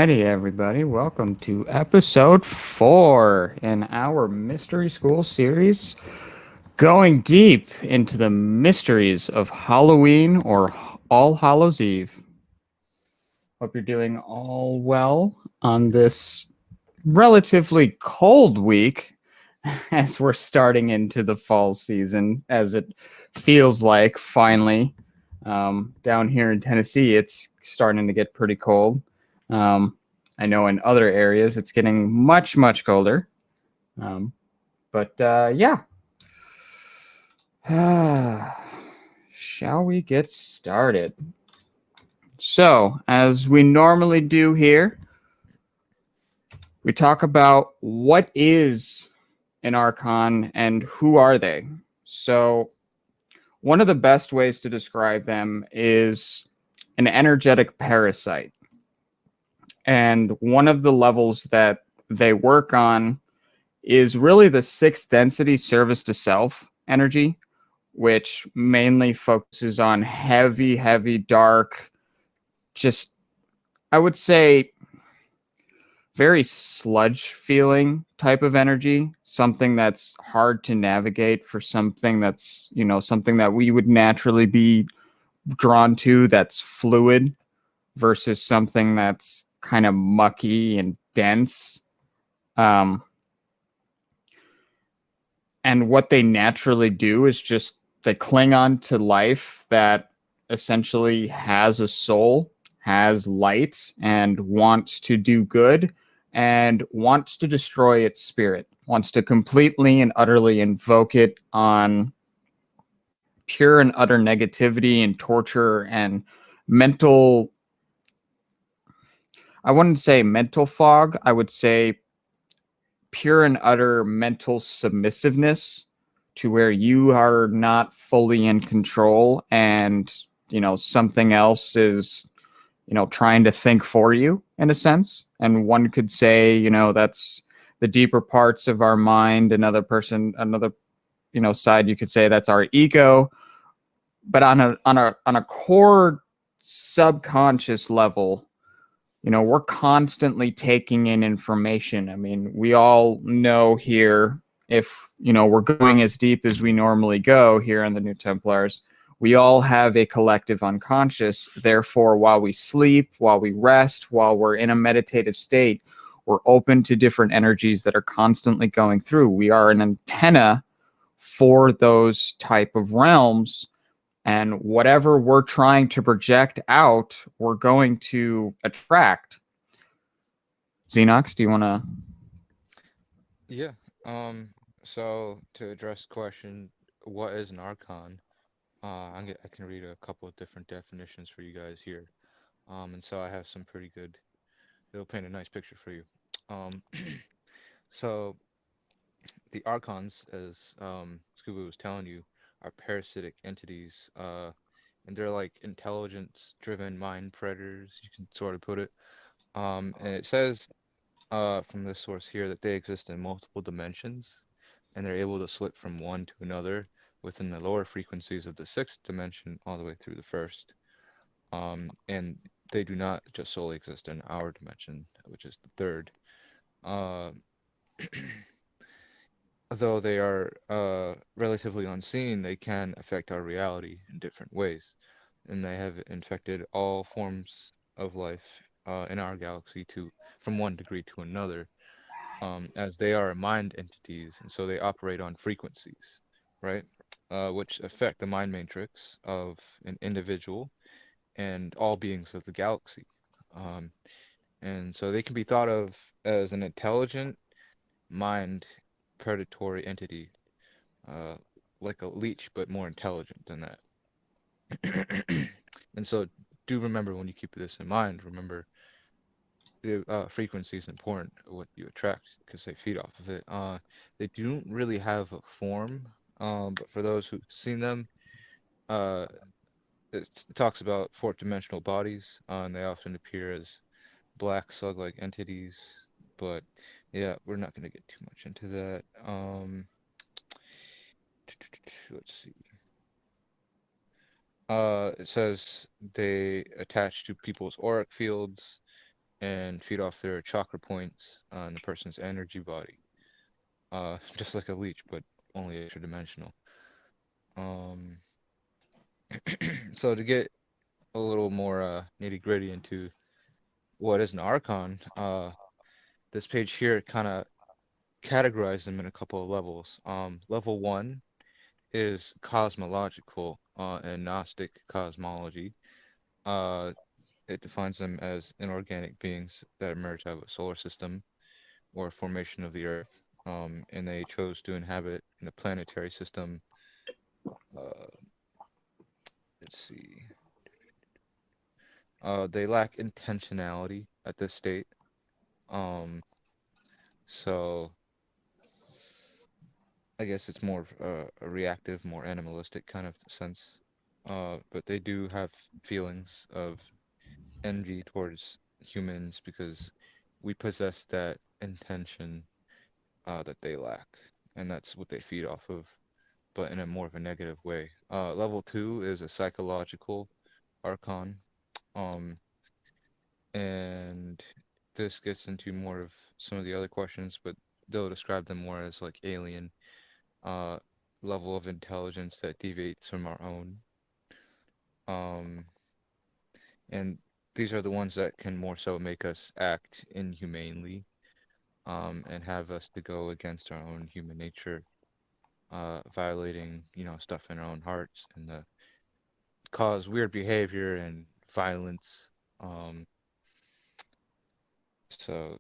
Alrighty, everybody. Welcome to episode 4 in our Mystery School series, going deep into the mysteries of Halloween or All Hallows Eve. Hope you're doing all well on this relatively cold week as we're starting into the fall season, as it feels like finally. Down here in Tennessee, it's starting to get pretty cold. Um, I know in other areas it's getting much, much colder. Um, but yeah. Shall we get started? So, as we normally do here, we talk about what is an archon and who are they. So, one of the best ways to describe them is an energetic parasite. And one of the levels that they work on is really the sixth density service to self energy, which mainly focuses on heavy, heavy, dark, just, I would say, very sludge feeling type of energy, something that's hard to navigate for something that's, something that we would naturally be drawn to that's fluid versus something that's kind of mucky and dense. Um, and what they naturally do is just they cling on to life that essentially has a soul, has light, and wants to do good and wants to destroy its spirit, wants to completely and utterly invoke it on pure and utter negativity and torture and mental. I wouldn't say mental fog. I would say pure and utter mental submissiveness to where you are not fully in control and something else is trying to think for you in a sense. And one could say that's the deeper parts of our mind. Another side, you could say that's our ego. But on a core subconscious level, we're constantly taking in information. I mean, we all know here, if, we're going as deep as we normally go here in the New Templars, we all have a collective unconscious. Therefore, while we sleep, while we rest, while we're in a meditative state, we're open to different energies that are constantly going through. We are an antenna for those type of realms, and whatever we're trying to project out, we're going to attract. Xenox, do you want to? Yeah. Um, so to address the question, what is an archon? I can read a couple of different definitions for you guys here. And so I have some pretty good. It'll paint a nice picture for you. Um, so the archons, as Scuba was telling you, are parasitic entities. And they're like intelligence-driven mind predators. You can sort of put it. And it says from this source here that they exist in multiple dimensions, and they're able to slip from one to another within the lower frequencies of the sixth dimension all the way through the first. And they do not just solely exist in our dimension, which is the third. Uh, Though they are relatively unseen, they can affect our reality in different ways, and they have infected all forms of life in our galaxy to from one degree to another, as they are mind entities, and so they operate on frequencies, right? Which affect the mind matrix of an individual and all beings of the galaxy. Um, and so they can be thought of as an intelligent mind predatory entity, uh, like a leech, but more intelligent than that. And so do remember when you keep this in mind, remember the frequency is important, what you attract, because they feed off of it. They don't really have a form, but for those who've seen them, uh, it talks about fourth dimensional bodies, and they often appear as black slug-like entities. But yeah, we're not going to get too much into that. Let's see. It says they attach to people's auric fields, and feed off their chakra points in the person's energy body. Just like a leech, but only extra dimensional. Um, so to get a little more nitty gritty into what is an archon, this page here kind of categorized them in a couple of levels. Level one is cosmological and Gnostic cosmology. Uh, it defines them as inorganic beings that emerge out of a solar system or formation of the Earth, and they chose to inhabit in a planetary system. Uh, let's see. They lack intentionality at this state. Um, so I guess it's more of a reactive, more animalistic kind of sense. But they do have feelings of envy towards humans because we possess that intention that they lack, and that's what they feed off of, but in a more of a negative way. Level two is a psychological archon, um, and this gets into more of some of the other questions, but they'll describe them more as like alien uh, level of intelligence that deviates from our own. Um, and these are the ones that can more so make us act inhumanely, and have us to go against our own human nature, violating, stuff in our own hearts and cause weird behavior and violence. Um, so,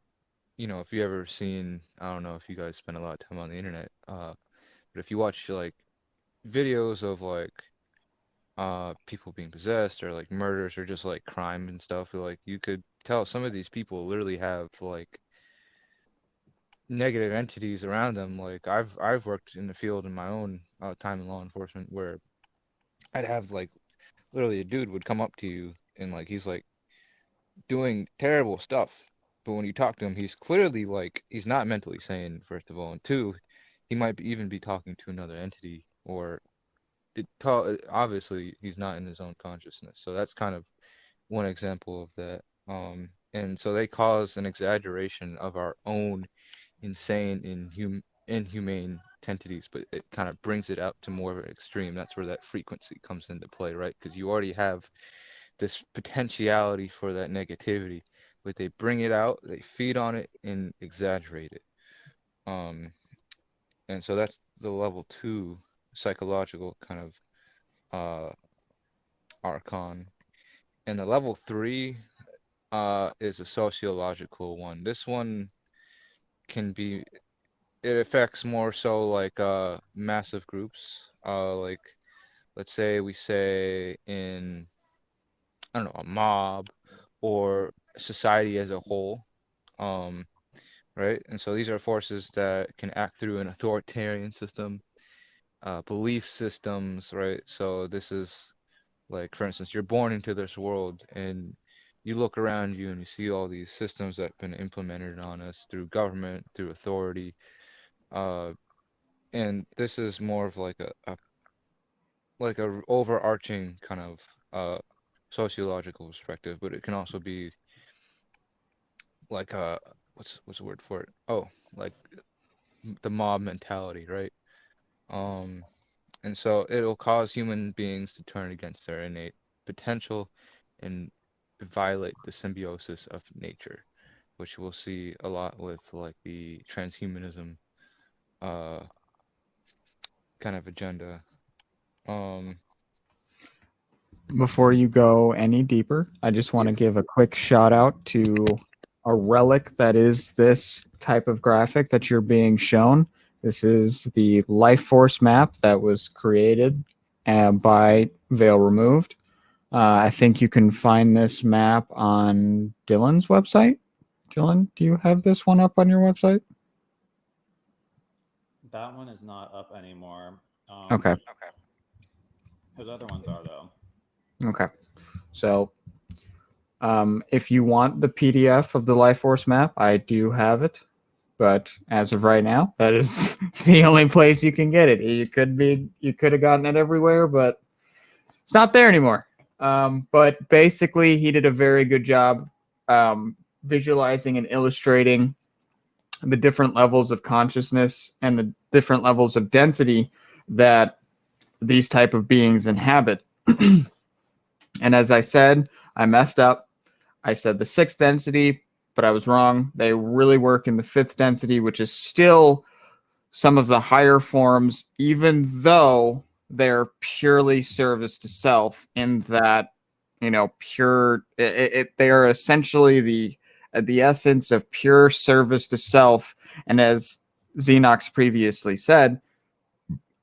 if you ever seen, I don't know if you guys spend a lot of time on the internet, but if you watch like videos of like people being possessed or like murders or just like crime and stuff, like you could tell some of these people literally have like negative entities around them. Like I've worked in the field in my own time in law enforcement where I'd have like literally a dude would come up to you and like he's like doing terrible stuff, but when you talk to him, he's clearly like he's not mentally sane, first of all, and two, he might even be talking to another entity or obviously he's not in his own consciousness. So that's kind of one example of that. And so they cause an exaggeration of our own insane, inhumane entities, but it kind of brings it out to more of an extreme. That's where that frequency comes into play, right? Because you already have this potentiality for that negativity, but they bring it out, they feed on it, and exaggerate it. Um, and so that's the level two psychological kind of archon. And the level three is a sociological one. This one can be it affects more so like massive groups. Like let's say we say in I don't know, a mob or society as a whole. Um, right? And so these are forces that can act through an authoritarian system, belief systems, right? So this is like, for instance, you're born into this world and you look around you and you see all these systems that have been implemented on us through government, through authority. Uh, and this is more of like a overarching kind of sociological perspective, but it can also be like what's the word for it? Oh, like the mob mentality, right? Um, and so it'll cause human beings to turn against their innate potential and violate the symbiosis of nature, which we'll see a lot with like the transhumanism uh kind of agenda. Um, Before you go any deeper, I just want yeah. to give a quick shout out to a relic that is this type of graphic that you're being shown. This is the life force map that was created by Veil Removed. I think you can find this map on Dylan's website. Dylan, do you have this one up on your website? That one is not up anymore. Okay. His other ones are though. Okay. So if you want the PDF of the life force map, I do have it. But as of right now, that is the only place you can get it. You could have gotten it everywhere, but it's not there anymore. But basically, he did a very good job visualizing and illustrating the different levels of consciousness and the different levels of density that these type of beings inhabit. And as I said, I messed up. I said the 6th density, but I was wrong. They really work in the 5th density, which is still some of the higher forms, even though they're purely service to self, in that, pure, they are essentially the essence of pure service to self. And as Xenox previously said,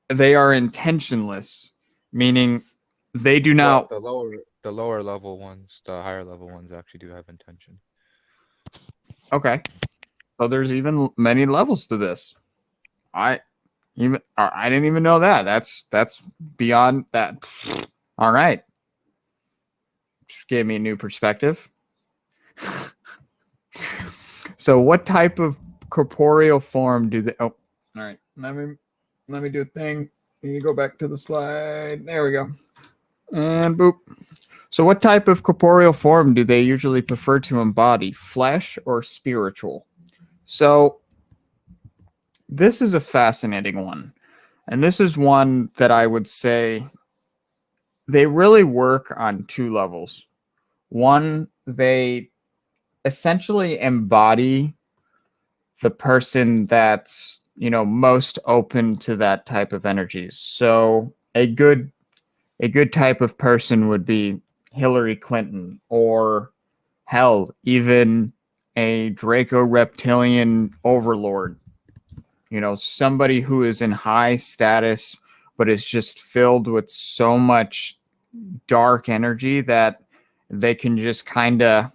they are intentionless, meaning they do not. The lower level ones, the higher level ones actually do have intention. Okay. So there's even many levels to this. I didn't even know that. That's beyond that. All right. Just gave me a new perspective. So what type of corporeal form do they? Oh, all right. Let me do a thing. You go back to the slide. There we go. And boop. So what type of corporeal form do they usually prefer to embody? Flesh or spiritual? So this is a fascinating one. And this is one that I would say they really work on 2 levels. One, they essentially embody the person that's, most open to that type of energies. So a good type of person would be Hillary Clinton, or hell, even a Draco reptilian overlord. Somebody who is in high status, but is just filled with so much dark energy that they can just kind of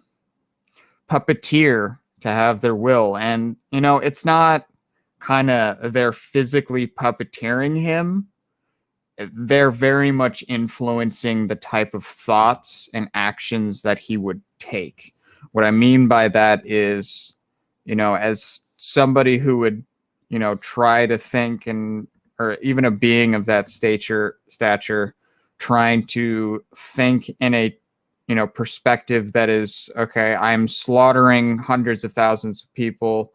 puppeteer to have their will. And, it's not kind of they're physically puppeteering him. They're very much influencing the type of thoughts and actions that he would take. What I mean by that is, as somebody who would, try to think, or even a being of that stature, trying to think in a, perspective that is, okay, I'm slaughtering hundreds of thousands of people.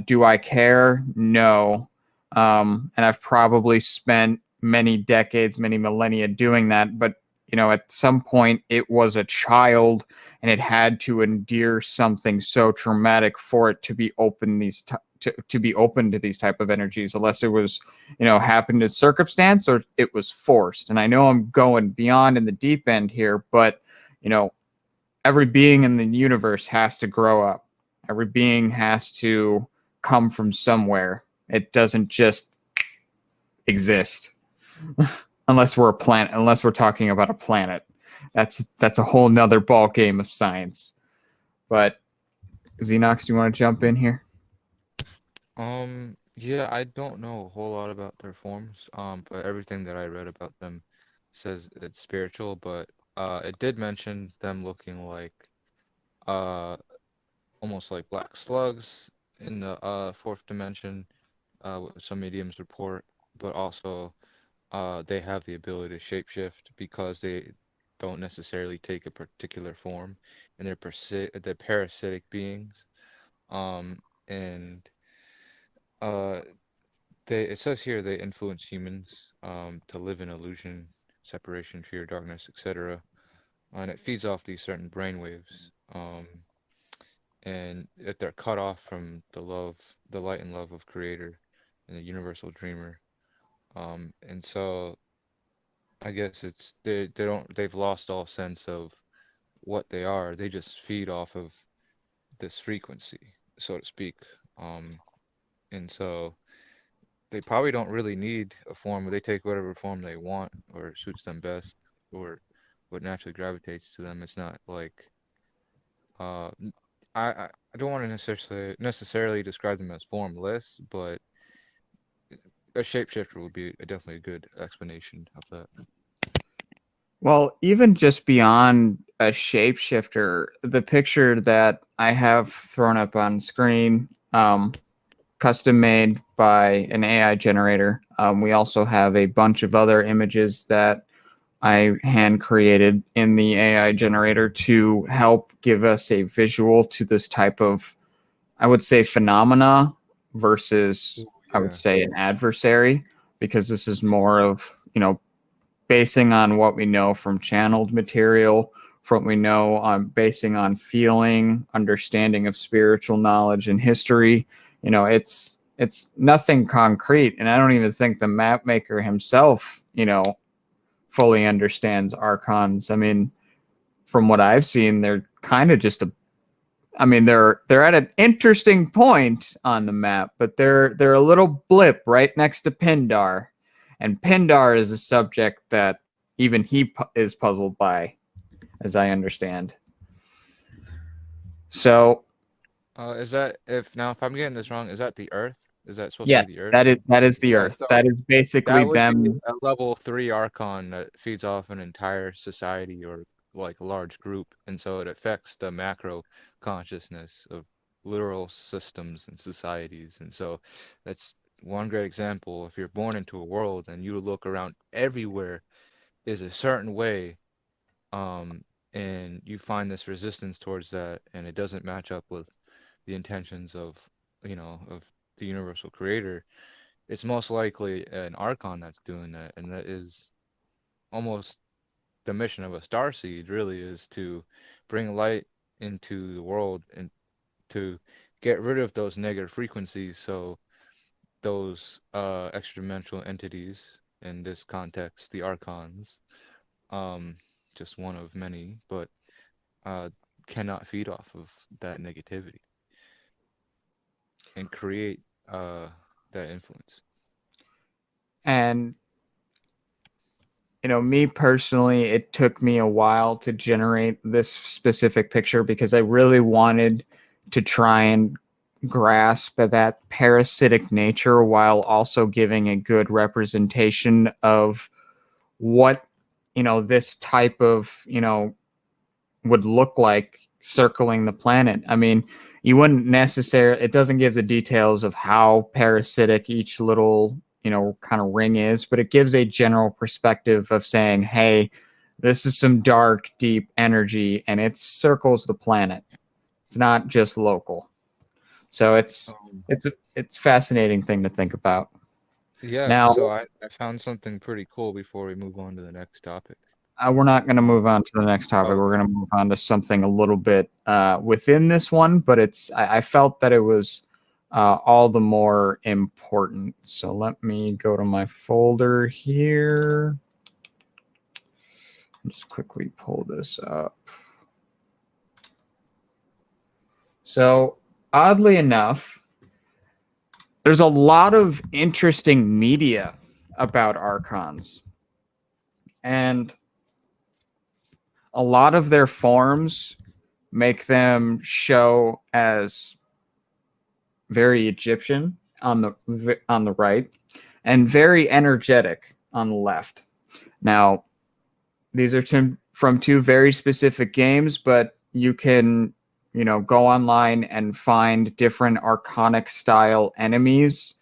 Do I care? No. And I've probably spent many decades, many millennia doing that. But, at some point it was a child and it had to endure something so traumatic for it to be open to be open to these type of energies, unless it was, happened in circumstance or it was forced. And I know I'm going beyond in the deep end here, but, every being in the universe has to grow up. Every being has to come from somewhere. It doesn't just exist. Unless we're talking about a planet. That's a whole nother ball game of science. But Xenox, do you want to jump in here? Yeah, I don't know a whole lot about their forms. But everything that I read about them says it's spiritual, but it did mention them looking like almost like black slugs in the 4th dimension, what some mediums report, but also they have the ability to shapeshift because they don't necessarily take a particular form, and they're parasitic beings. And it says here they influence humans to live in illusion, separation, fear, darkness, etc. And it feeds off these certain brainwaves. And if they're cut off from the light and love of Creator and the universal dreamer. And so I guess they've lost all sense of what they are. They just feed off of this frequency, so to speak. And so they probably don't really need a form. They take whatever form they want or suits them best, or what naturally gravitates to them. It's not like uh I don't want to necessarily describe them as formless, but a shapeshifter would be definitely a good explanation of that. Well, even just beyond a shapeshifter, the picture that I have thrown up on screen, custom made by an AI generator. We also have a bunch of other images that I hand created in the AI generator to help give us a visual to this type of, I would say, phenomena versus, I would Yeah. say, an adversary, because this is more of, basing on what we know from channeled material, from what we know on basing on feeling, understanding of spiritual knowledge and history. It's nothing concrete, and I don't even think the map maker himself, fully understands archons. I mean, from what I've seen, they're kind of just they're at an interesting point on the map, but they're a little blip right next to Pindar, and Pindar is a subject that even he is puzzled by, as I understand. So Is that if I'm getting this wrong, is that the Earth? Is that supposed to be the yes, Earth? that is the Yeah, Earth. That so is basically that would be them. a level 3 archon that feeds off an entire society or like a large group, and so it affects the macro consciousness of literal systems and societies. And so that's one great example. If you're born into a world and you look around, everywhere is a certain way, and you find this resistance towards that, and it doesn't match up with the intentions of of the universal creator, it's most likely an archon that's doing that. And that is almost the mission of a starseed, really, is to bring light into the world and to get rid of those negative frequencies, so those extra-dimensional entities, in this context the archons, um just one of many, but uh cannot feed off of that negativity and create that influence. And me personally, it took me a while to generate this specific picture because I really wanted to try and grasp that parasitic nature while also giving a good representation of what, this type of, would look like circling the planet. I mean, you wouldn't necessarily, it doesn't give the details of how parasitic each little, kind of ring is, but it gives a general perspective of saying, hey, this is some dark, deep energy and it circles the planet. It's not just local. So it's Um, it's it's fascinating thing to think about. yeah, Now, so I found something pretty cool before we move on to the next topic. we're not going to Um, move on to the next topic. oh, We're going to move on to something a little bit within this one, but I felt that it was all the more important. So let me go to my folder here and just quickly pull this up. So oddly enough, there's a lot of interesting media about archons, and a lot of their forms make them show as very Egyptian on the right and very energetic on the left. Now, these are from two very specific games, but you can, go online and find different archonic style enemies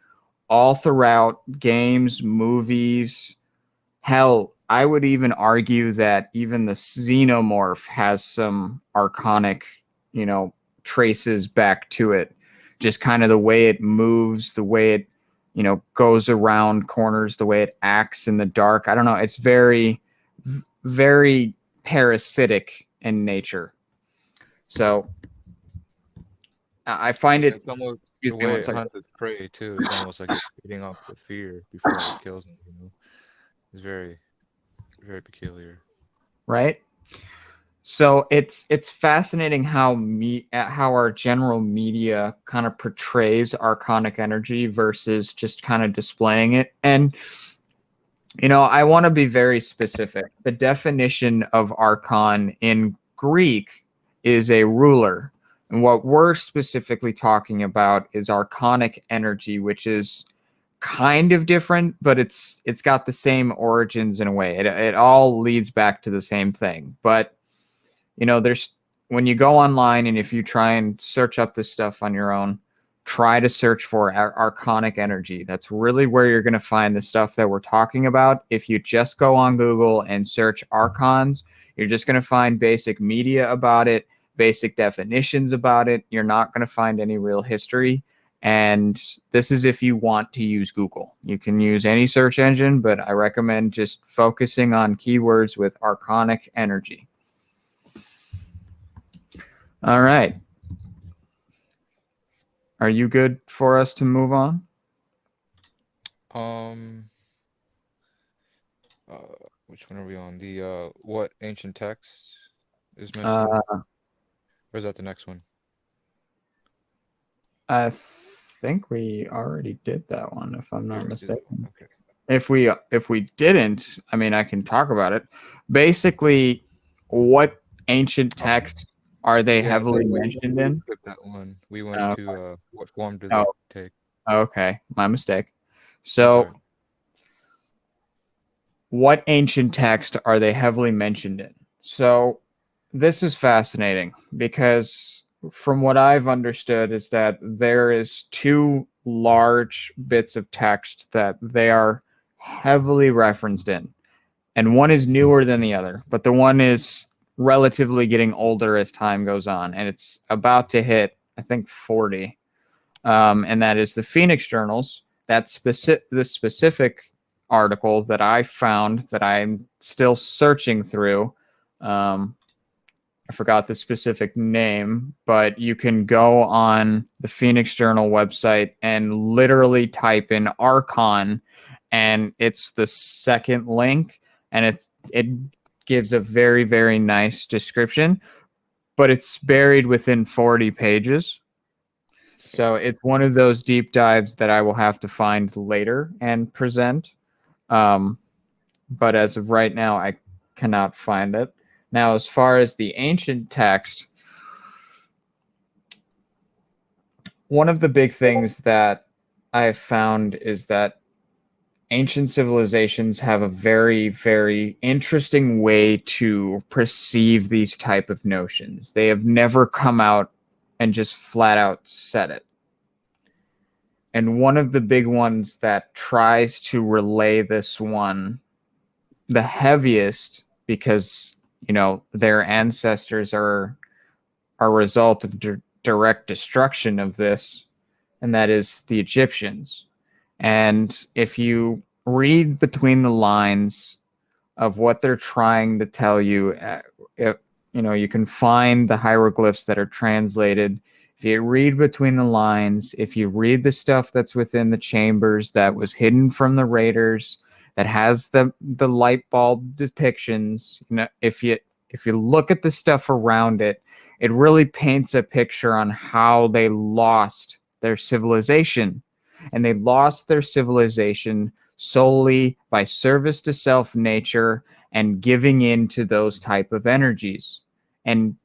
all throughout games, movies. Hell, I would even argue that even the xenomorph has some archonic, traces back to it. Just kind of the way it moves, the way it, goes around corners, the way it acts in the dark. I don't know. It's very, very parasitic in nature. So I find it. it's almost Excuse the me way one it second. hunts its prey too. It's almost like it's feeding off the fear before it kills them. It's very, very peculiar. Right. So it's fascinating how our general media kind of portrays archonic energy versus just kind of displaying it. And I want to be very specific. The definition of archon in Greek is a ruler. And what we're specifically talking about is archonic energy, which is kind of different, but it's got the same origins in a way. It all leads back to the same thing. But there's when you go online and if you try and search up this stuff on your own, try to search for archonic energy. That's really where you're going to find the stuff that we're talking about. If you just go on Google and search archons, you're just going to find basic media about it, basic definitions about it. You're not going to find any real history. And this is if you want to use Google. You can use any search engine, but I recommend just focusing on keywords with archonic energy. All right. Are you good for us to move on? Which one are we on? The what ancient text is mentioned? Or is that the next one? I think we already did that one, if I'm not mistaken. Okay. If we didn't, I mean, I can talk about it. Basically, what ancient texts are they heavily mentioned in? Skip that one. We went to what form do they take? Okay, my mistake. That's So, all right. what ancient text are they heavily mentioned in? So, this is fascinating because from what I've understood is that there is two large bits of text that they are heavily referenced in. And one is newer than the other, but the one is relatively getting older as time goes on, and it's about to hit, I think, 40. And that is the Phoenix Journals. That's the specific article that I found that I'm still searching through. I forgot the specific name, but you can go on the Phoenix Journal website and literally type in Archon, and it's the second link, and it gives a very, very nice description, but it's buried within 40 pages. So it's one of those deep dives that I will have to find later and present. But as of right now, I cannot find it. Now, as far as the ancient text, one of the big things that I have found is that ancient civilizations have a very, very interesting way to perceive these type of notions. They have never come out and just flat out said it. And one of the big ones that tries to relay this one the heaviest, because their ancestors are a result of direct destruction of this, and that is the Egyptians. And if you read between the lines of what they're trying to tell you, you can find the hieroglyphs that are translated. If you read between the lines, if you read the stuff that's within the chambers that was hidden from the raiders, that has the light bulb depictions, if you look at the stuff around it, it really paints a picture on how they lost their civilization. And they lost their civilization solely by service to self nature and giving in to those type of energies. And,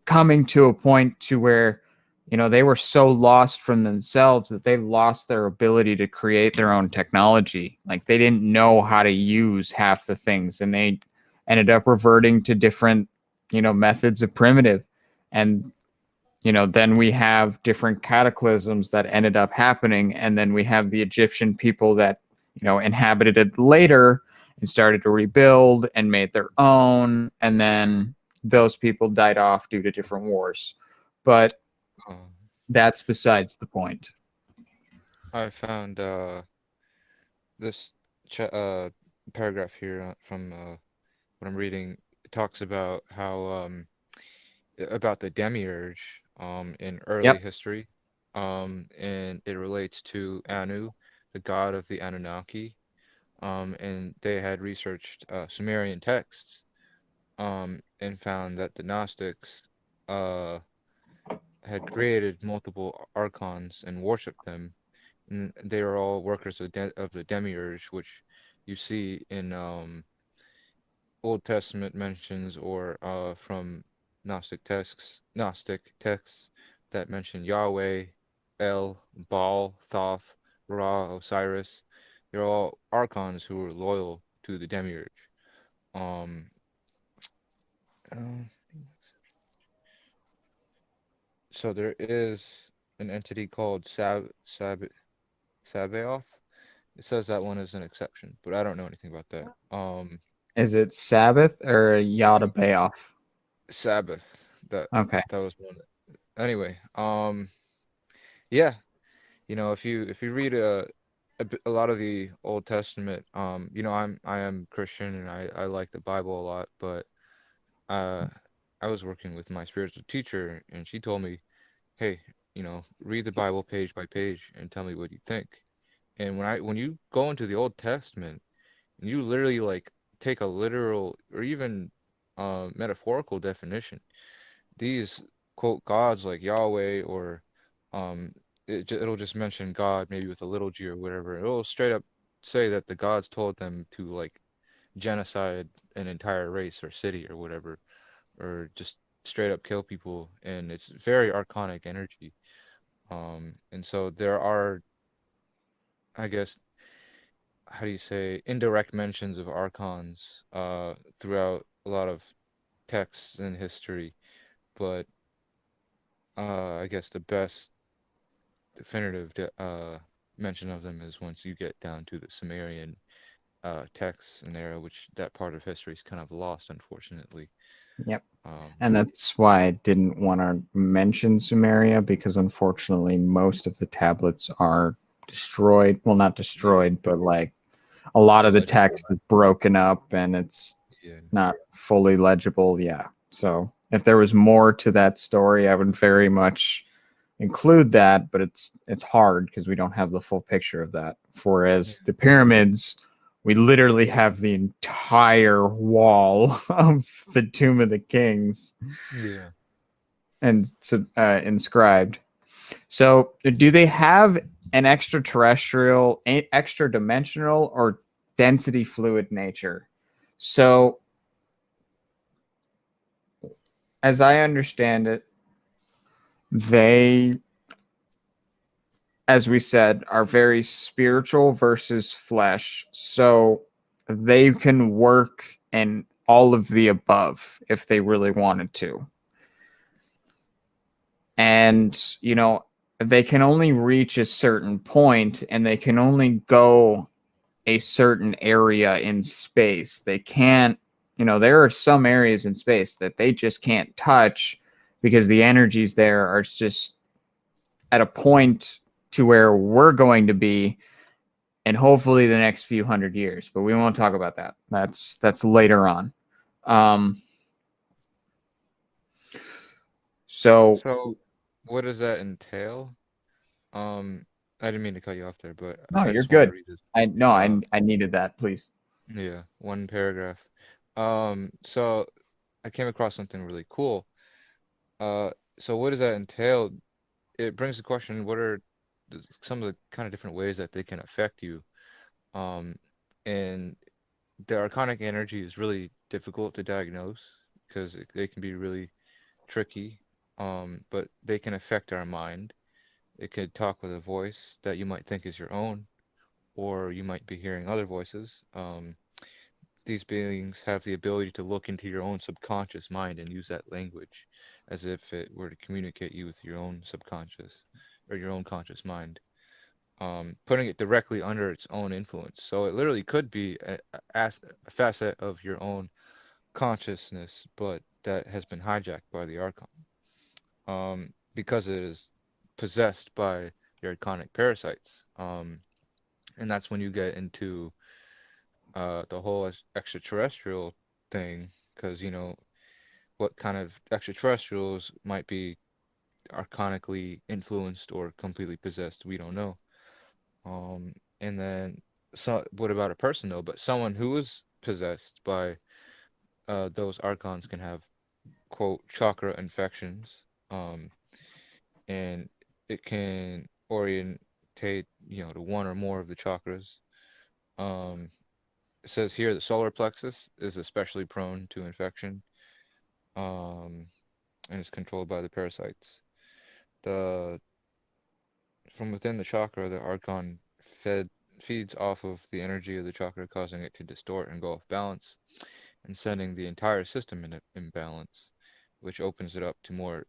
coming to a point to where, they were so lost from themselves that they lost their ability to create their own technology. Like, they didn't know how to use half the things, and they ended up reverting to different, methods of primitive. And, then we have different cataclysms that ended up happening. And then we have the Egyptian people that, inhabited it later and started to rebuild and made their own. And then those people died off due to different wars. But that's besides the point. I found this paragraph here from what I'm reading. It talks about how about the demiurge in early history, and it relates to Anu, the god of the Anunnaki, and they had researched Sumerian texts and found that the Gnostics had created multiple archons and worshipped them, and they are all workers of the demiurge, which you see in Old Testament mentions or from Gnostic texts that mention Yahweh, El, Baal, Thoth, Ra, Osiris. They're all archons who were loyal to the demiurge. Um, uh, So there is an entity called Sabaoth. It says that one is an exception, but I don't know anything about that. Is it Sabbath or Yada Bayoff? Sabbath. That Okay. that was one. Anyway, yeah, if you read a lot of the Old Testament, I am Christian and I like the Bible a lot, but uh, I was working with my spiritual teacher and she told me, hey, read the Bible page by page and tell me what you think. And when you go into the Old Testament, and you literally like take a literal or even metaphorical definition, these quote gods like Yahweh or um it'll just mention God maybe with a little g or whatever. It'll straight up say that the gods told them to like genocide an entire race or city or whatever, or just straight up kill people, and it's very archonic energy. And so there are, I guess, how do you say, indirect mentions of archons throughout a lot of texts in history, but I guess the best definitive mention of them is once you get down to the Sumerian texts and era, which that part of history is kind of lost, unfortunately. Yep. Um, And that's why I didn't want to mention Sumeria, because unfortunately most of the tablets are destroyed. Well, not yeah, destroyed, but like a lot of the illegible. text is broken up and it's Yeah, not fully legible. Yeah. So if there was more to that story, I would very much include that, but it's hard because we don't have the full picture of that. yeah, Whereas the pyramids, we literally have the entire wall of the Tomb of the Kings yeah. and inscribed. So, do they have an extraterrestrial, extra dimensional, or density fluid nature? So, as I understand it, they, as we said, are very spiritual versus flesh. So, they can work in all of the above if they really wanted to. And, they can only reach a certain point and they can only go a certain area in space. They can't, there are some areas in space that they just can't touch because the energies there are just at a point to where we're going to be in hopefully the next few hundred years. But we won't talk about that. That's later on. Um, so So, what does that entail? I didn't mean to cut you off there, but no, I you're just want to good. read this. I no, Uh, I needed that, please. yeah, one paragraph. So I came across something really cool. Uh, so what does that entail? It brings the question, what are some of the kind of different ways that they can affect you? Um, and the archonic energy is really difficult to diagnose because they can be really tricky. But they can affect our mind. It could talk with a voice that you might think is your own, or you might be hearing other voices. These beings have the ability to look into your own subconscious mind and use that language as if it were to communicate you with your own subconscious or your own conscious mind, putting it directly under its own influence. So it literally could be a facet of your own consciousness, but that has been hijacked by the Archon, because it is possessed by the archonic parasites. And that's when you get into the whole extraterrestrial thing, because what kind of extraterrestrials might be archonically influenced or completely possessed, we don't know. And then, so what about a person though? But someone who is possessed by those archons can have quote chakra infections, and it can orientate, to one or more of the chakras. Um, it says here the solar plexus is especially prone to infection, um, and is controlled by the parasites. The From within the chakra, the archon feeds off of the energy of the chakra, causing it to distort and go off balance, and sending the entire system in imbalance, which opens it up to more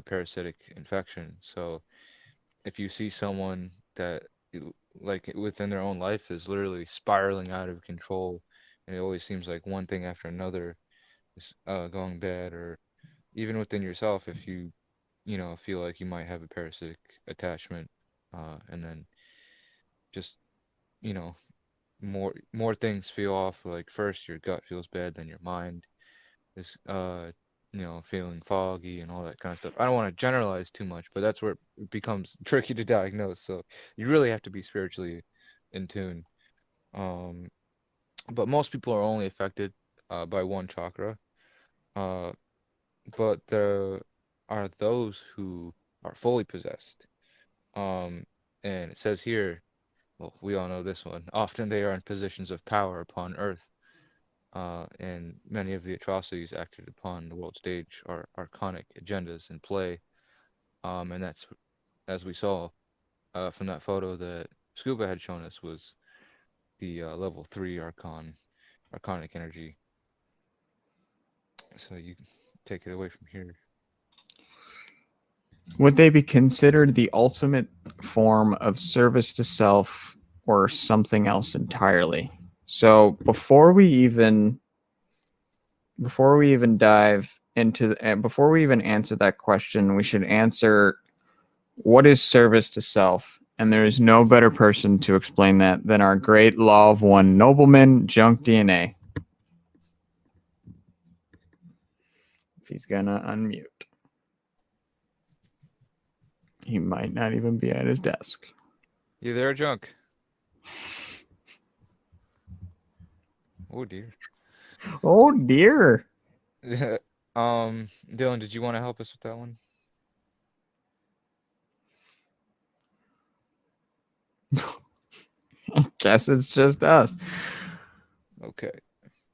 parasitic infection. So if you see someone that like within their own life is literally spiraling out of control, and it always seems like one thing after another is going bad, or even within yourself, if you feel like you might have a parasitic attachment, and then just you know more things feel off. Like first your gut feels bad, then your mind is feeling foggy and all that kind of stuff. I don't want to generalize too much, but that's where it becomes tricky to diagnose. So you really have to be spiritually in tune. Um, but most people are only affected by one chakra. Uh, but there are those who are fully possessed. Um, and it says here, well, we all know this one. Often they are in positions of power upon earth. And many of the atrocities acted upon the world stage are archonic agendas in play. And that's, as we saw from that photo that Scuba had shown us, was the level 3 archonic energy. So you can take it away from here. Would they be considered the ultimate form of service to self or something else entirely? So before we even dive into before we even answer that question, we should answer what is service to self. And there is no better person to explain that than our great Law of One nobleman, Junk DNA. If he's gonna unmute, he might not even be at his desk. You there, Junk? Oh dear. Oh dear. Dylan, did you want to help us with that one? I guess it's just us. Okay.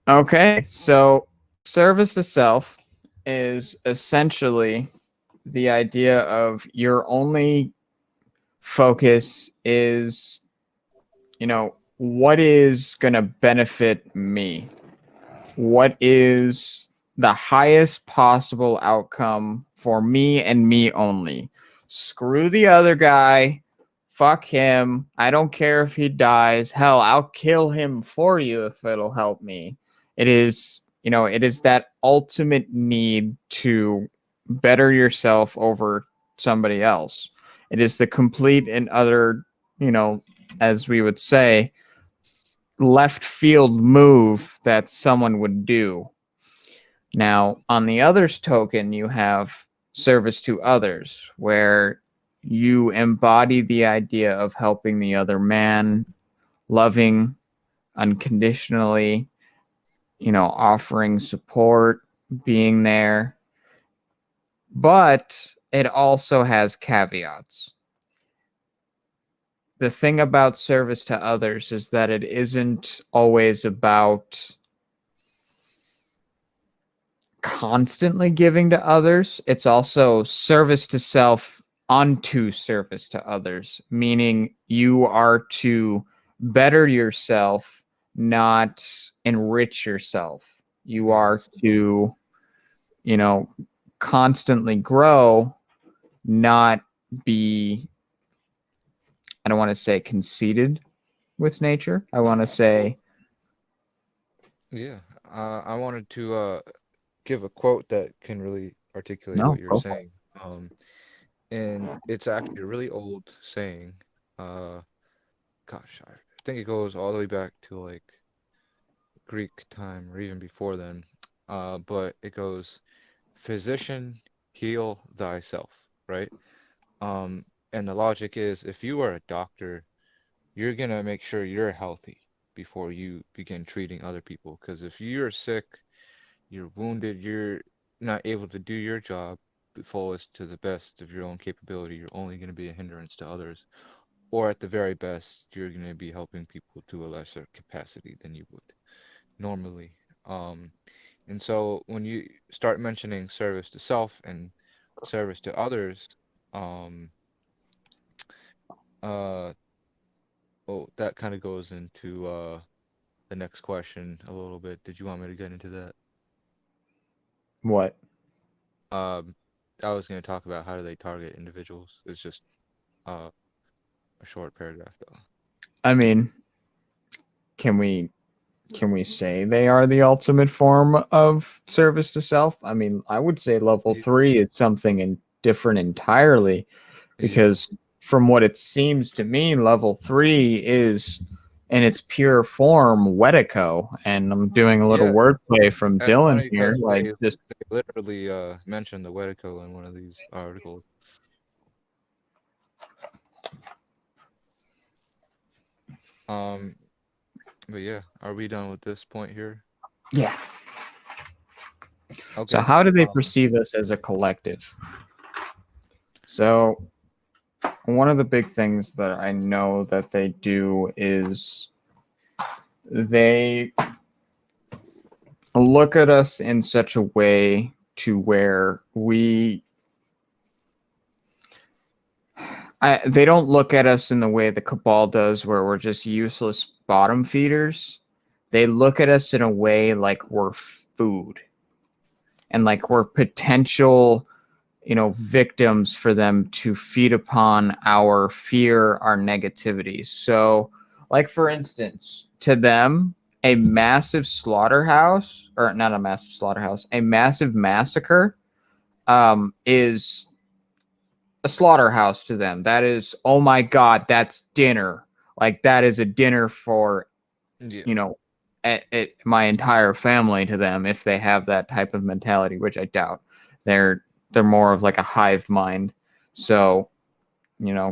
Okay, so service to self is essentially the idea of your only focus is, what is going to benefit me? What is the highest possible outcome for me and me only? Screw the other guy. Fuck him. I don't care if he dies. Hell, I'll kill him for you if it'll help me. It is, it is that ultimate need to better yourself over somebody else. It is the complete and utter, as we would say, left field move that someone would do. Now, on the other's token, you have service to others, where you embody the idea of helping the other man, loving unconditionally, offering support, being there. But it also has caveats. The thing about service to others is that it isn't always about constantly giving to others. It's also service to self unto service to others, meaning you are to better yourself, not enrich yourself. You are to, constantly grow, not be, I don't want to say conceited with nature. I want to say, Yeah. I wanted to give a quote that can really articulate no, what you're go for it. saying. And it's actually a really old saying. Uh, I think it goes all the way back to like Greek time or even before then. But it goes, physician, heal thyself, right? Um, and the logic is if you are a doctor, you're gonna make sure you're healthy before you begin treating other people. Because if you're sick, you're wounded, you're not able to do your job the fullest to the best of your own capability, you're only going to be a hindrance to others. Or at the very best, you're going to be helping people to a lesser capacity than you would normally. Um, and so when you start mentioning service to self and service to others, um, uh, oh, that kind of goes into the next question a little bit. Did you want me to get into that? What? Um, I was going to talk about how do they target individuals. It's just a short paragraph though. I mean, can we say they are the ultimate form of service to self? I mean, I would say level Yeah. 3 is something different entirely, Yeah. because from what it seems to me, level 3 is in its pure form Wetico, and I'm doing a little Yeah. wordplay from That's Dylan funny here, because like just they literally mentioned the Wetico in one of these articles. Um, but yeah, are we done with this point here? yeah. So Okay. how do they perceive us as a collective? So one of the big things that I know that they do is they look at us in such a way to where they don't look at us in the way the cabal does, where we're just useless bottom feeders. They look at us in a way like we're food, and like we're potential, victims for them to feed upon our fear, our negativity. So, like, for instance, to them, a massive slaughterhouse, or not a massive slaughterhouse, a massive massacre, is a slaughterhouse to them. That is, oh my God, that's dinner. Like, that is a dinner for, Yeah. you know, my entire family to them, if they have that type of mentality, which I doubt. They're more of like a hive mind. So,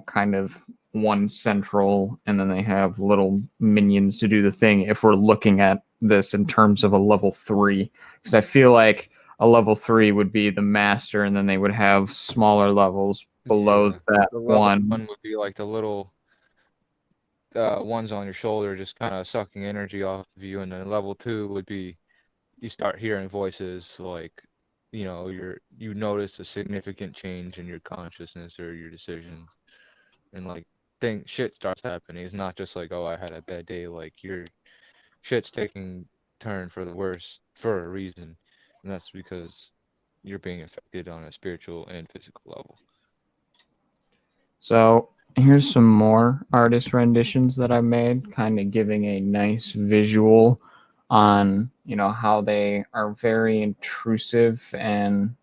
kind of one central, and then they have little minions to do the thing, if we're looking at this in terms of a level 3. Because I feel like a level 3 would be the master, and then they would have smaller levels below Yeah. that The level one. 1 would be like the little ones on your shoulder, just kind of sucking energy off of you, and then level 2 would be you start hearing voices like, you notice a significant change in your consciousness or your decisions, and like shit starts happening. It's not just like, oh, I had a bad day. Like your shit's taking turn for the worse for a reason, and that's because you're being affected on a spiritual and physical level. So here's some more artist renditions that I made, kind of giving a nice visual on, how they are very intrusive, and,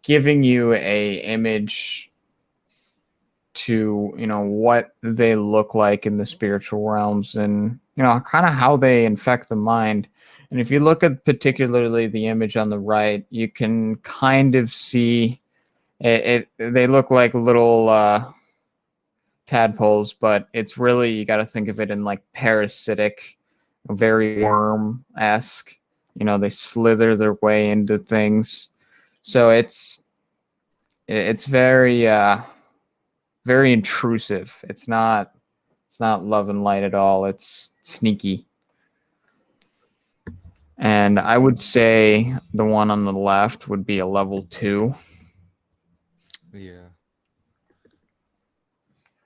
giving you a image to, what they look like in the spiritual realms, and, kind of how they infect the mind. And if you look at particularly the image on the right, you can kind of see they look like little tadpoles, but it's really, you got to think of it in like parasitic, very worm-esque. They slither their way into things. So it's very very intrusive. It's not love and light at all. It's sneaky. And I would say the one on the left would be a level 2, Yeah.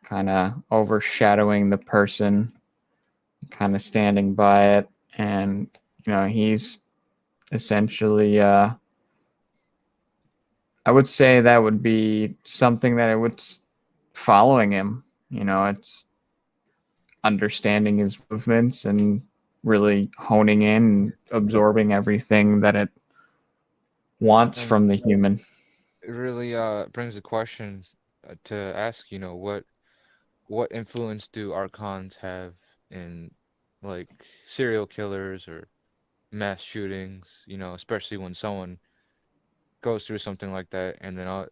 kind of overshadowing the person, kind of standing by it. And, he's essentially, I would say that would be something that I would following him. It's understanding his movements and really honing in and absorbing everything that it wants And from the human. it really brings a question to ask, what influence do archons have in like serial killers or mass shootings, especially when someone goes through something like that, and then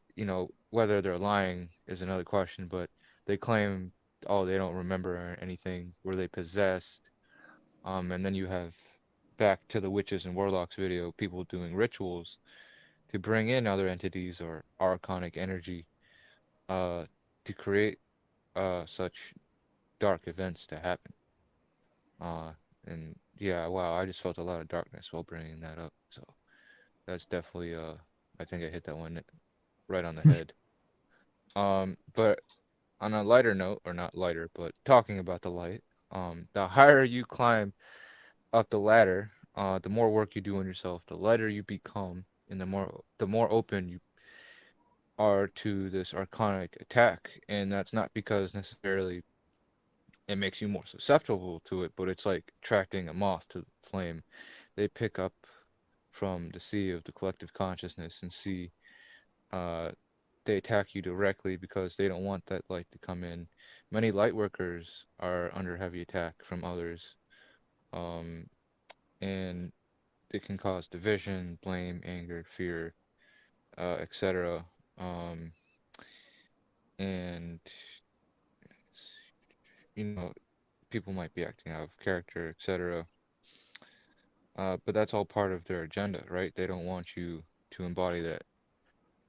whether they're lying is another question, but they claim, oh, they don't remember anything, were they possessed? And then you have, back to the witches and warlocks video, people doing rituals to bring in other entities or archonic energy uh to create such dark events to happen. Uh and yeah, wow, I just felt a lot of darkness while bringing that up. So that's definitely I think I hit that one right on the head. But on a lighter note, or not lighter, but talking about the light, the higher you climb up the ladder, the more work you do on yourself, the lighter you become, and the more open are to this archonic attack, and that's not because necessarily it makes you more susceptible to it, but it's like attracting a moth to the flame. They pick up from the sea of the collective consciousness and see uh, they attack you directly because they don't want that light to come in. Many light workers are under heavy attack from others, um, and it can cause division, blame, anger, fear, etc. Um, and you know, people might be acting out of character, etc. But that's all part of their agenda, right? They don't want you to embody that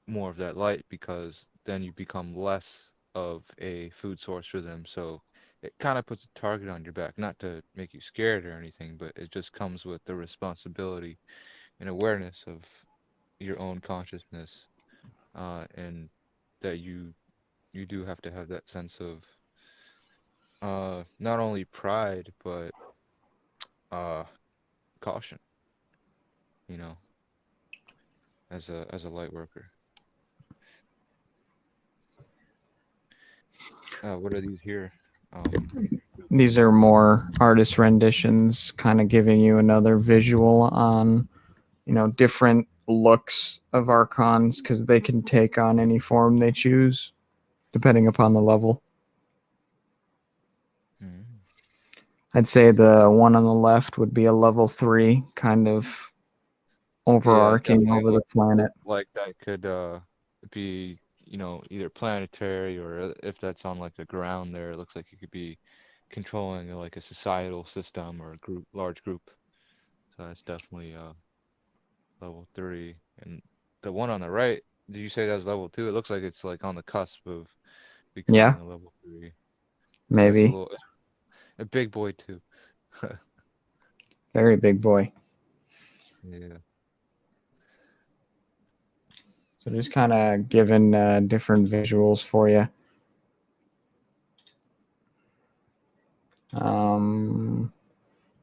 more of that light because then you become less of a food source for them. So it kind of puts a target on your back, not to make you scared or anything, but it just comes with the responsibility and awareness of your own consciousness, and that you do have to have that sense of not only pride but uh, caution, you know, as a light worker. What are these here? Um, These are more artist renditions, kind of giving you another visual on, different looks of archons because they can take on any form they choose depending upon the level. hmm. I'd say the one on the left would be a level 3, kind of Yeah, overarching definitely over the look planet. like that could be, either planetary or if that's on like the ground there, it looks like it could be controlling like a societal system or a group, large group. So that's definitely level 3. And the one on the right, did you say that was level 2? It looks like it's like on the cusp of Yeah, becoming a level 3. So it's a maybe. little a big boy too. Very big boy. Yeah. So just kind of giving different visuals for you.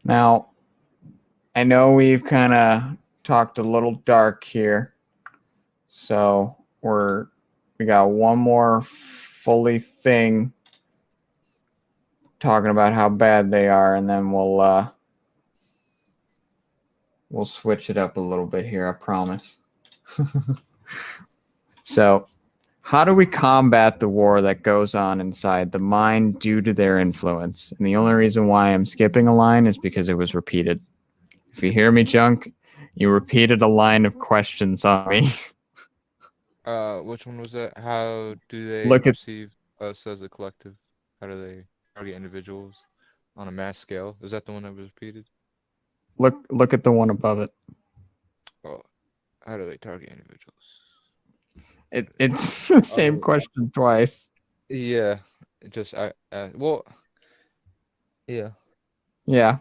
Now, I know we've kind of talked a little dark here, so we got one more fully thing talking about how bad they are, and then we'll switch it up a little bit here. I promise. So, how do we combat the war that goes on inside the mind due to their influence? And the only reason why I'm skipping a line is because it was repeated. If you hear me, Junk, you repeated a line of questions on me. Which one was that? How do they Look at perceive us as a collective? How do they target individuals on a mass scale? Is that the one that was repeated? look at the one above it. Oh, how do they target individuals? It's the same Oh, question twice. yeah. Just well, yeah, Yeah,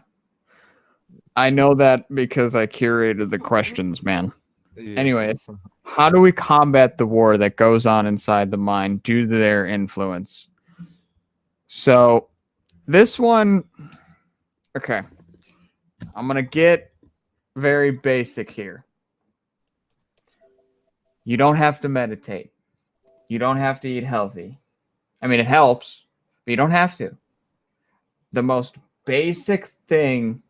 I know that because I curated the questions, man. yeah. Anyway, how do we combat the war that goes on inside the mind due to their influence? So, this one, okay, I'm going to get very basic here. You don't have to meditate. You don't have to eat healthy. I mean, it helps, but you don't have to. The most basic thing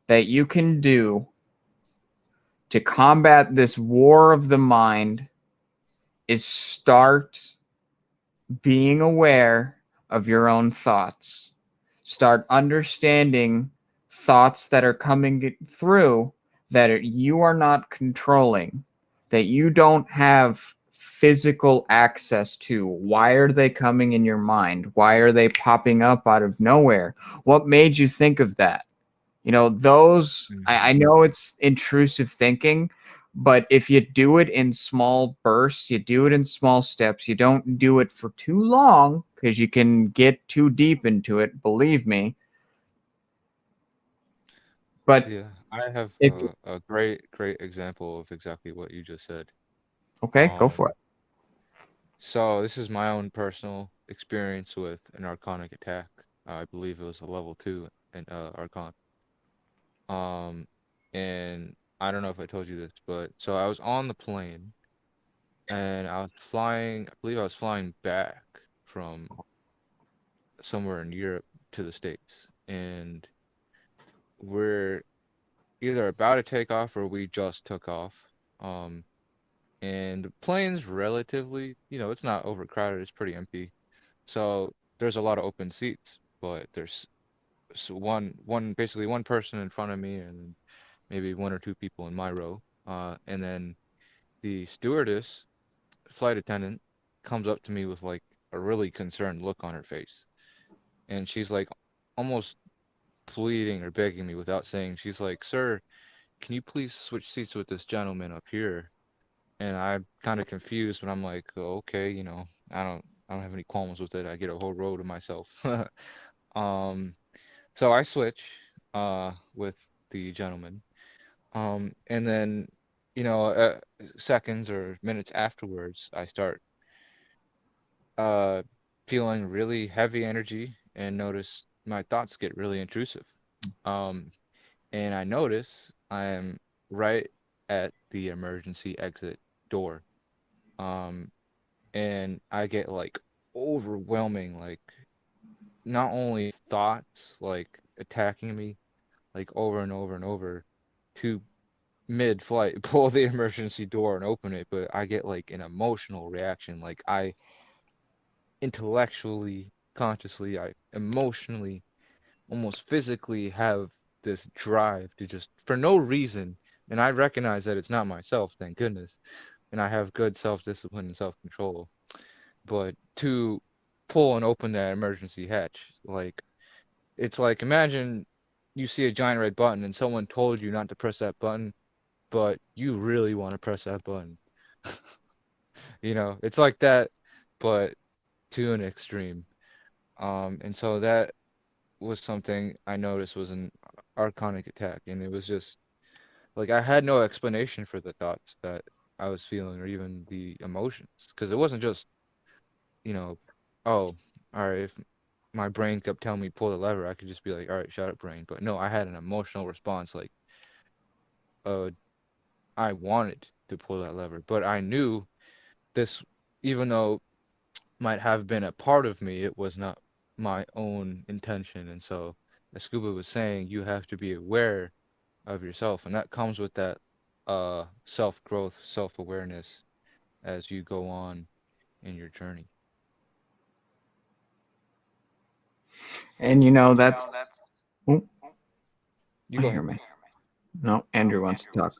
that you can do to combat this war of the mind is start being aware of your own thoughts. Start understanding thoughts that are coming through that you are not controlling, that you don't have physical access to. Why are they coming in your mind? Why are they popping up out of nowhere? What made you think of that? Those, I Mhm. know it's intrusive thinking, but if you do it in small bursts, you do it in small steps, you don't do it for too long because you can get too deep into it, believe me. But Yeah, I have if, a great example of exactly what you just said. okay, go for Um, it. so this is my own personal experience with an archonic attack. I believe it was a level 2 in archon. Um, and I don't know if I told you this, but so I was on the plane and I was flying. I believe I was flying back from somewhere in Europe to the States, and we're either about to take off or we just took off. Um, and the plane's relatively, it's not overcrowded. It's pretty empty. So there's a lot of open seats, but there's basically one person in front of me and maybe one or two people in my row. And then the stewardess, flight attendant, comes up to me with like a really concerned look on her face. And she's like almost pleading or begging me without saying, she's like, "Sir, can you please switch seats with this gentleman up here?" And I'm kind of confused, but I'm like, "Oh, okay, I don't have any qualms with it. I get a whole row to myself." Um, so I switch with the gentleman. And then, seconds or minutes afterwards, I start uh feeling really heavy energy and notice my thoughts get really intrusive. Um, and I notice I am right at the emergency exit door. Um, and I get like overwhelming, like not only thoughts like attacking me like over and over and over to mid-flight pull the emergency door and open it, but I get like an emotional reaction. Like I intellectually, consciously, I emotionally, almost physically have this drive to just for no reason, and I recognize that it's not myself, thank goodness, and I have good self-discipline and self-control, but to pull and open that emergency hatch, like it's like imagine you see a giant red button and someone told you not to press that button, but you really want to press that button. It's like that, but to an extreme. And so that was something I noticed was an archonic attack, and it was just like I had no explanation for the thoughts that I was feeling or even the emotions, because it wasn't just, you know, oh, all right, if my brain kept telling me pull the lever, I could just be like, all right, shut up, brain. But no, I had an emotional response like, uh, I wanted to pull that lever, but I knew this, even though might have been a part of me, it was not my own intention. And so, as Scuba was saying, you have to be aware of yourself, and that comes with that self-growth, self-awareness as you go on in your journey. And that's. Oh, You I go hear ahead. me. No, Andrew wants to talk.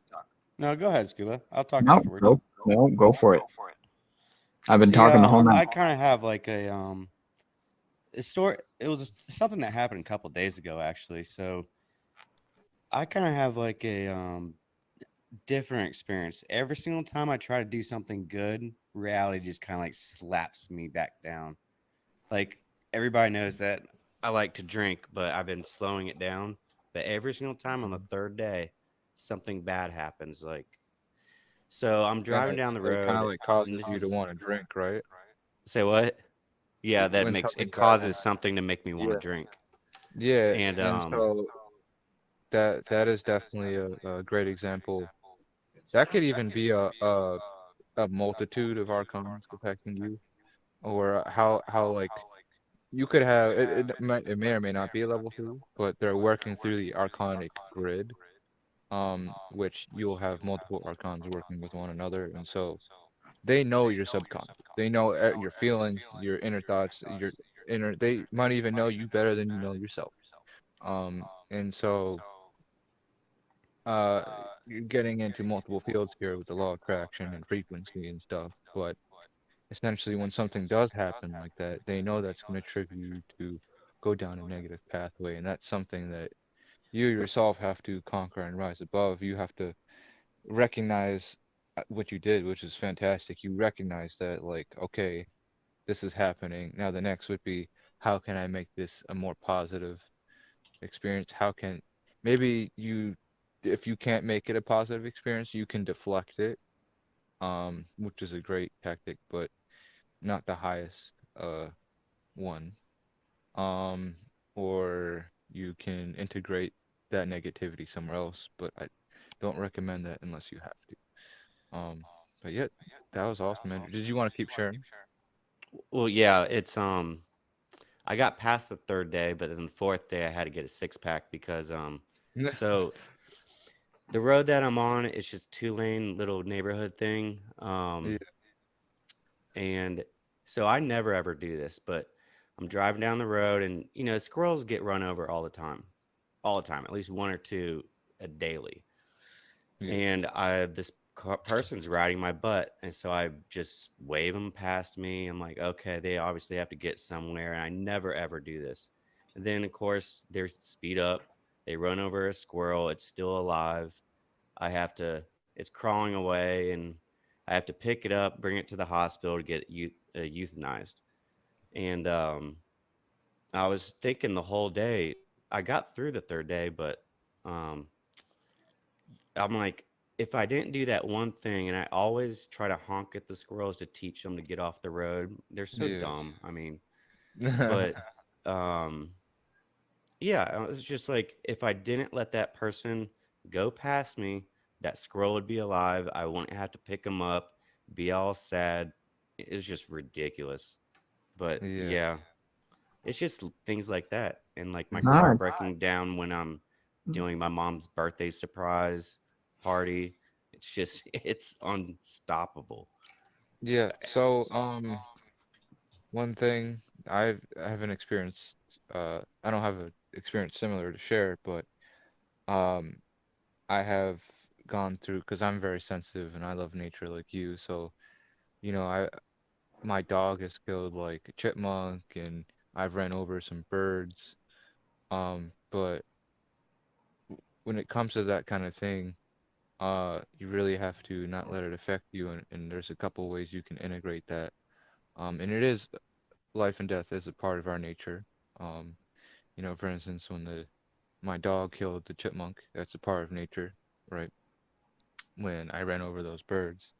No, go ahead, Scuba. I'll talk No, afterwards. no, go for it. I've been See, talking the whole I night. kind of have like a story. It was something that happened a couple days ago, actually. So I kind of have like a different experience. Every single time I try to do something good, reality just kind of like slaps me back down. Like everybody knows that I like to drink, but I've been slowing it down. But every single time on the third day, something bad happens. So I'm And driving down the it kind of road, like and causes this you to is want to drink, right? say what? Yeah, that When makes something it bad causes happens. something to make me want to Yeah. drink. Yeah, And and so that is definitely a great example. That could even be a multitude of archons affecting you, or how like you could have it may or may not be a level 3, but they're working through the archonic grid, which you'll have multiple archons working with one another, and so they know your subconscious, they know your feelings, your inner thoughts, your inner. They might even know you better than you know yourself. And so uh, you're getting into multiple fields here with the law of attraction and frequency and stuff, but essentially when something does happen like that, they know that's going to trigger you to go down a negative pathway, and that's something that you yourself have to conquer and rise above. You have to recognize what you did, which is fantastic. You recognize that, like, okay, this is happening. Now the next would be, how can I make this a more positive experience? How can maybe you, if you can't make it a positive experience, you can deflect it, which is a great tactic, but not the highest one. Um, or you can integrate that negativity somewhere else, but I don't recommend that unless you have to. Um, But yeah, that was awesome, Andrew. Did you want to keep sharing? Well, yeah, it's I got past the third day, but then the fourth day I had to get a 6-pack because so the road that I'm on is just 2-lane little neighborhood thing. Yeah, And so I never ever do this, but I'm driving down the road and squirrels get run over all the time. All the time, at least one or two a daily. yeah, And this person's riding my butt, and so I just wave them past me. I'm like, okay, they obviously have to get somewhere, and I never ever do this. And then of course there's speed up. They run over a squirrel. It's still alive. I have to. It's crawling away, and I have to pick it up, bring it to the hospital to get euthanized. And I was thinking the whole day. I got through the third day, but um, I'm like, if I didn't do that one thing, and I always try to honk at the squirrels to teach them to get off the road. They're so yeah. dumb. I mean, but um, yeah, it's just like if I didn't let that person go past me, that squirrel would be alive. I wouldn't have to pick him up, be all sad. It's just ridiculous. But Yeah, yeah, it's just things like that. And like my car Nice. breaking down when I'm doing my mom's birthday surprise party. It's just, it's unstoppable. yeah. So, one thing I haven't experienced, I don't have an experience similar to share, but um, I have gone through because I'm very sensitive and I love nature like you. So, I my dog has killed like a chipmunk and I've ran over some birds. But when it comes to that kind of thing, you really have to not let it affect you, and there's a couple ways you can integrate that. And it is life and death is a part of our nature. Um, for instance, when the my dog killed the chipmunk, that's a part of nature, right? When I ran over those birds,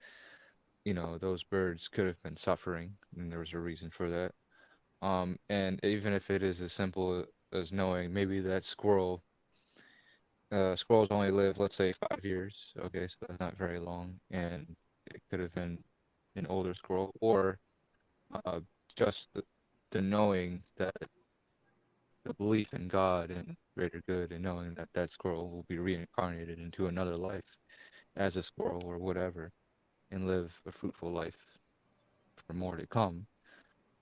those birds could have been suffering, and there was a reason for that. And even if it is as simple as knowing maybe that squirrels only live, let's say, 5 years. Okay, so that's not very long, and it could have been an older squirrel, or uh, just the knowing that the belief in God and greater good, and knowing that that squirrel will be reincarnated into another life as a squirrel or whatever, and live a fruitful life for more to come.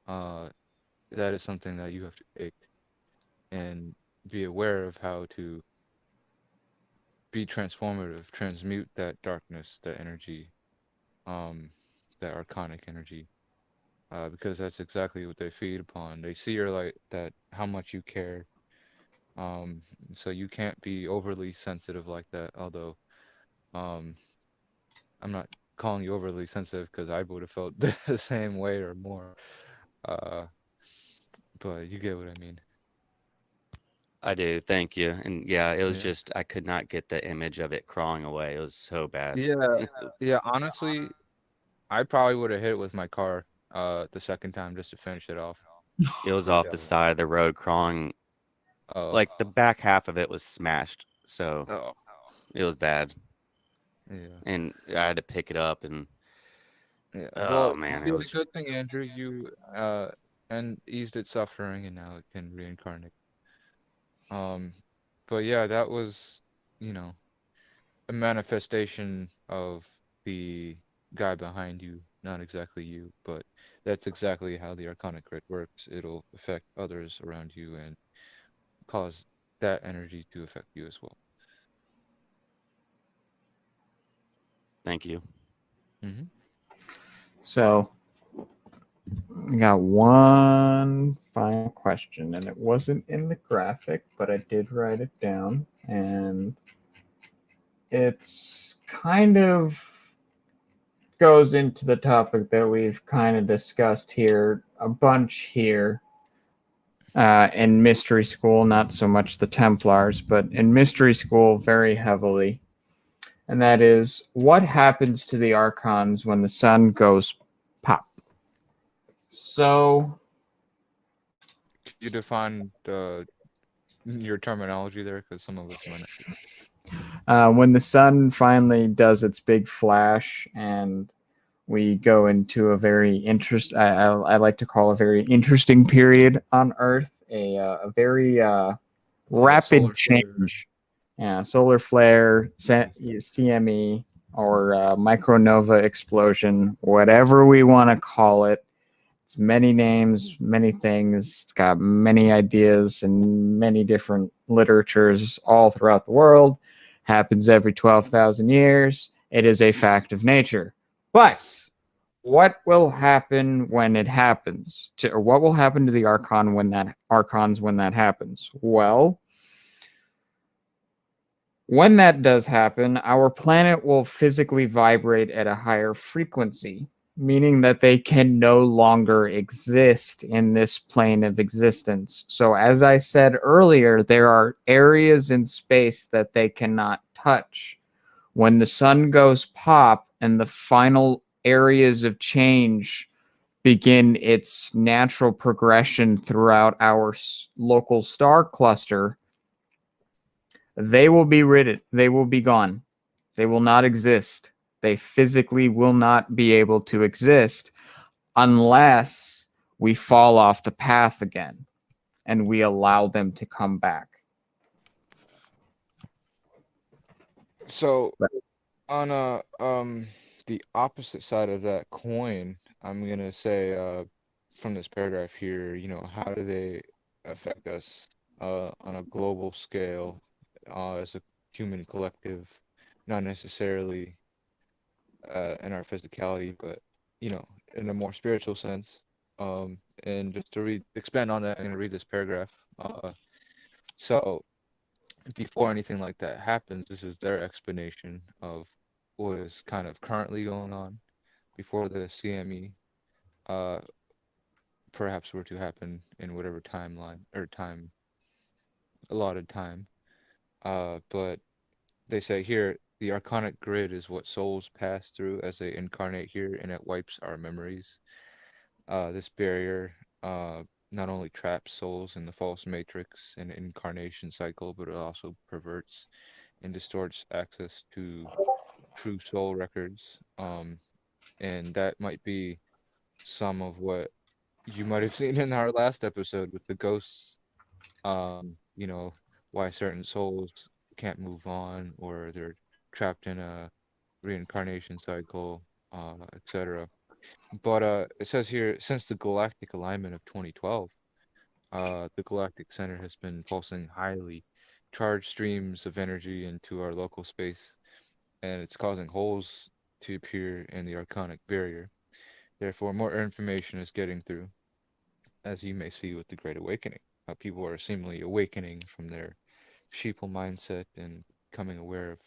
Uh, that is something that you have to take and be aware of how to be transformative, transmute that darkness, that energy, um, that archonic energy, because that's exactly what they feed upon. They see your light, that how much you care. So you can't be overly sensitive like that. Although, um, I'm not calling you overly sensitive because I would have felt the same way or more. Uh, but you get what I mean. I do. Thank you. And yeah, it was Yeah. just, I could not get the image of it crawling away. It was so bad. Yeah. Yeah. Honestly, I probably would have hit it with my car, the second time just to finish it off. It was But off the side of the road crawling. oh, Like the back half of it was smashed. So oh, it was bad. yeah. And I had to pick it up and Yeah. oh Well, you man, it did a was good thing, Andrew. You and eased its suffering, and now it can reincarnate. Um, but yeah, that was, you know, a manifestation of the guy behind you, not exactly you, but that's exactly how the Arcanic grid works. It'll affect others around you and cause that energy to affect you as well. thank you. Hmm. So I got one final question, and it wasn't in the graphic, but I did write it down, and it's kind of goes into the topic that we've kind of discussed here a bunch here in mystery school, not so much the Templars, but in mystery school very heavily. And that is, what happens to the Archons when the sun goes pop? So, Could you define your terminology there? Because some of us might not be. when the sun finally does its big flash and we go into a very I like to call a very interesting period on Earth, a very rapid Solar flare. change. Yeah, solar flare, CME, or micronova explosion, whatever we want to call it. It's many names, many things. It's got many ideas and many different literatures all throughout the world. Happens every 12,000 years. It is a fact of nature. But what will happen when it happens? Or what will happen to the archons when that happens? Well, when that does happen, our planet will physically vibrate at a higher frequency, meaning that they can no longer exist in this plane of existence. So, as I said earlier, there are areas in space that they cannot touch. When the sun goes pop and the final areas of change begin its natural progression throughout our local star cluster, they will be rid. They will be gone. They will not exist. They physically will not be able to exist unless we fall off the path again and we allow them to come back. So on the opposite side of that coin, I'm gonna say from this paragraph here, how do they affect us on a global scale as a human collective, not necessarily in our physicality, but in a more spiritual sense. And just to expand on that, I'm gonna read this paragraph. So before anything like that happens, this is their explanation of what is kind of currently going on before the CME perhaps were to happen in whatever timeline or allotted time. But they say here the archonic grid is what souls pass through as they incarnate here, and it wipes our memories. This barrier not only traps souls in the false matrix and incarnation cycle, but it also perverts and distorts access to true soul records. And that might be some of what you might have seen in our last episode with the ghosts. Why certain souls can't move on or they're trapped in a reincarnation cycle, etc. But it says here, since the galactic alignment of 2012, the galactic center has been pulsing highly charged streams of energy into our local space, and it's causing holes to appear in the archonic barrier. Therefore, more information is getting through, as you may see with the Great Awakening. How people are seemingly awakening from their sheeple mindset and becoming aware of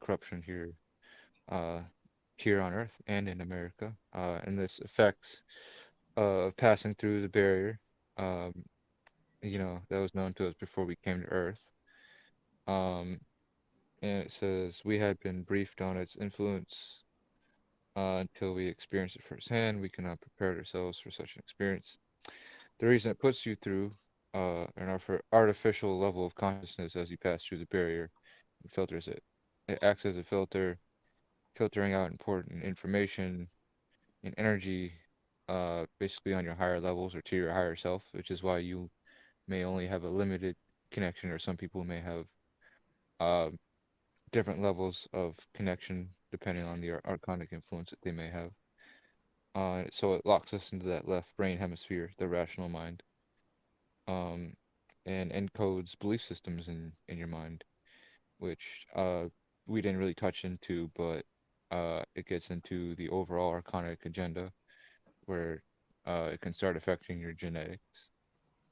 corruption uh, here on Earth and in America. And this affects passing through the barrier, um, that was known to us before we came to Earth. Um, and it says we had been briefed on its influence until we experienced it firsthand. We cannot prepare ourselves for such an experience. The reason it puts you through an artificial level of consciousness as you pass through the barrier and filters it. It acts as a filter, filtering out important information and energy, basically on your higher levels or to your higher self, which is why you may only have a limited connection, or some people may have uh, different levels of connection depending on the archonic influence that they may have. So it locks us into that left brain hemisphere, the rational mind, um, and encodes belief systems in your mind, which we didn't really touch into, but it gets into the overall archonic agenda, where it can start affecting your genetics.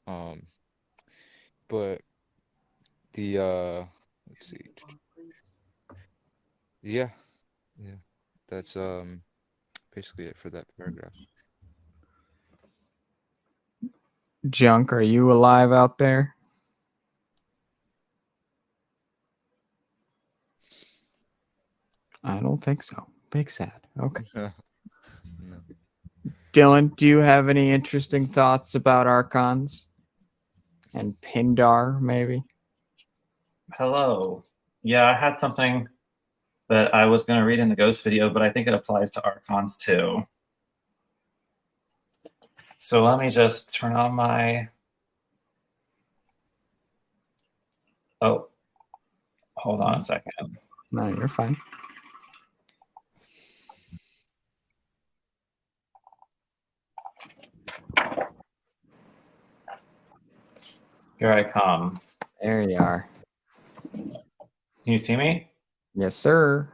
Um, but the let's see, yeah, yeah, that's basically it for that paragraph. Junk, are you alive out there? I don't think so. Big sad. Okay. No. Dylan, do you have any interesting thoughts about Archons? And Pindar, maybe? Hello. Yeah, I had something that I was going to read in the ghost video, but I think it applies to Archons too. So let me just turn on my... Oh, hold on a second. No, you're fine. Here I come. There you are. Can you see me? Yes, sir.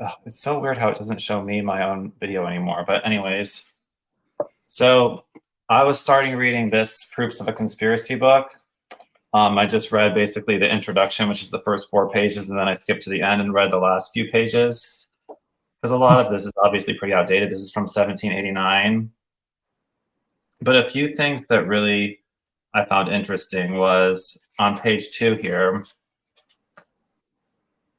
Oh, it's so weird how it doesn't show me my own video anymore. But anyways, so I was starting reading this Proofs of a Conspiracy book. I just read basically the introduction, which is the first 4 pages, and then I skipped to the end and read the last few pages. Because a lot of this is obviously pretty outdated. This is from 1789. But a few things that really I found interesting was on page 2 here.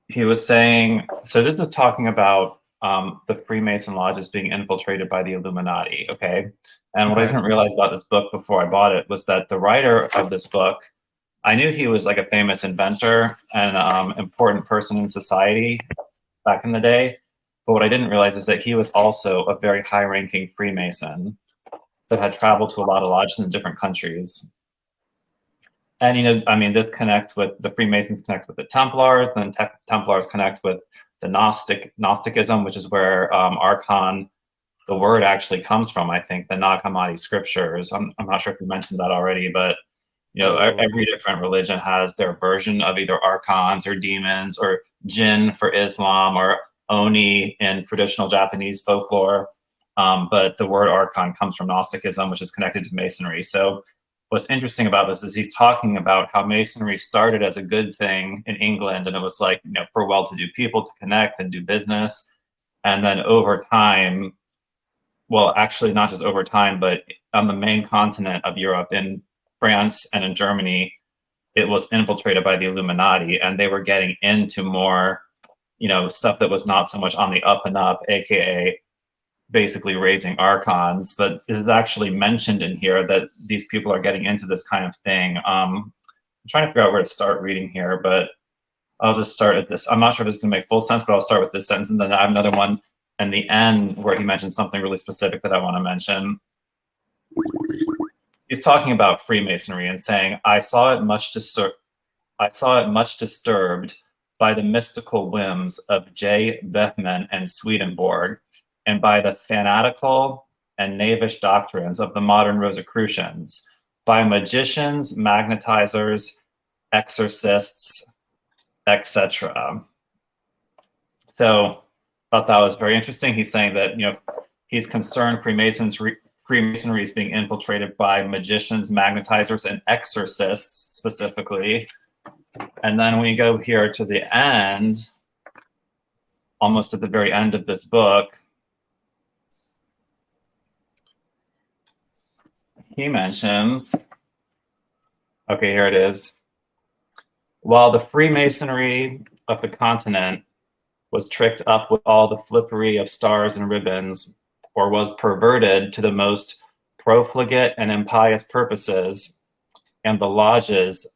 He was saying, so this is talking about the Freemason lodges being infiltrated by the Illuminati, okay? And what I didn't realize about this book before I bought it was that the writer of this book, I knew he was like a famous inventor and important person in society back in the day. But what I didn't realize is that he was also a very high-ranking Freemason that had traveled to a lot of lodges in different countries. And, you know, I mean, this connects with the Freemasons connect with the Templars, then Templars connect with the Gnosticism, which is where Archon, the word actually comes from, I think, the Nag Hammadi scriptures. I'm not sure if you mentioned that already, but, you know, every different religion has their version of either Archons or demons or Jinn for Islam or Oni in traditional Japanese folklore. But the word Archon comes from Gnosticism, which is connected to Masonry. So what's interesting about this is he's talking about how Masonry started as a good thing in England, and it was like, you know, for well-to-do people to connect and do business. And then over time, well, actually not just over time, but on the main continent of Europe, in France and in Germany, it was infiltrated by the Illuminati, and they were getting into more, you know, stuff that was not so much on the up and up, aka basically raising archons. But it is actually mentioned in here that these people are getting into this kind of thing. I'm trying to figure out where to start reading here, but I'll just start at this. I'm not sure if this is going to make full sense, but I'll start with this sentence, and then I have another one in the end where he mentions something really specific that I want to mention. He's talking about Freemasonry and saying, I saw it much disturbed by the mystical whims of J. Bethman and Swedenborg, and by the fanatical and knavish doctrines of the modern Rosicrucians, by magicians, magnetizers, exorcists, etc. So I thought that was very interesting. He's saying that, you know, he's concerned Freemasonry is being infiltrated by magicians, magnetizers, and exorcists specifically. And then we go here to the end, almost at the very end of this book, he mentions, okay, here it is. While the Freemasonry of the continent was tricked up with all the flippery of stars and ribbons, or was perverted to the most profligate and impious purposes, and the lodges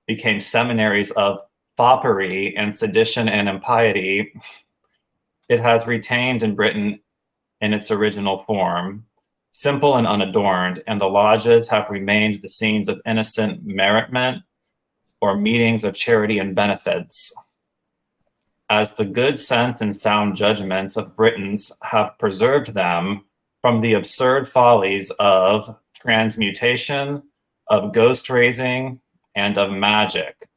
became seminaries of foppery and sedition and impiety, it has retained in Britain in its original form, simple and unadorned, and the lodges have remained the scenes of innocent merriment or meetings of charity and benefits. As the good sense and sound judgments of Britons have preserved them from the absurd follies of transmutation, of ghost raising, and of magic.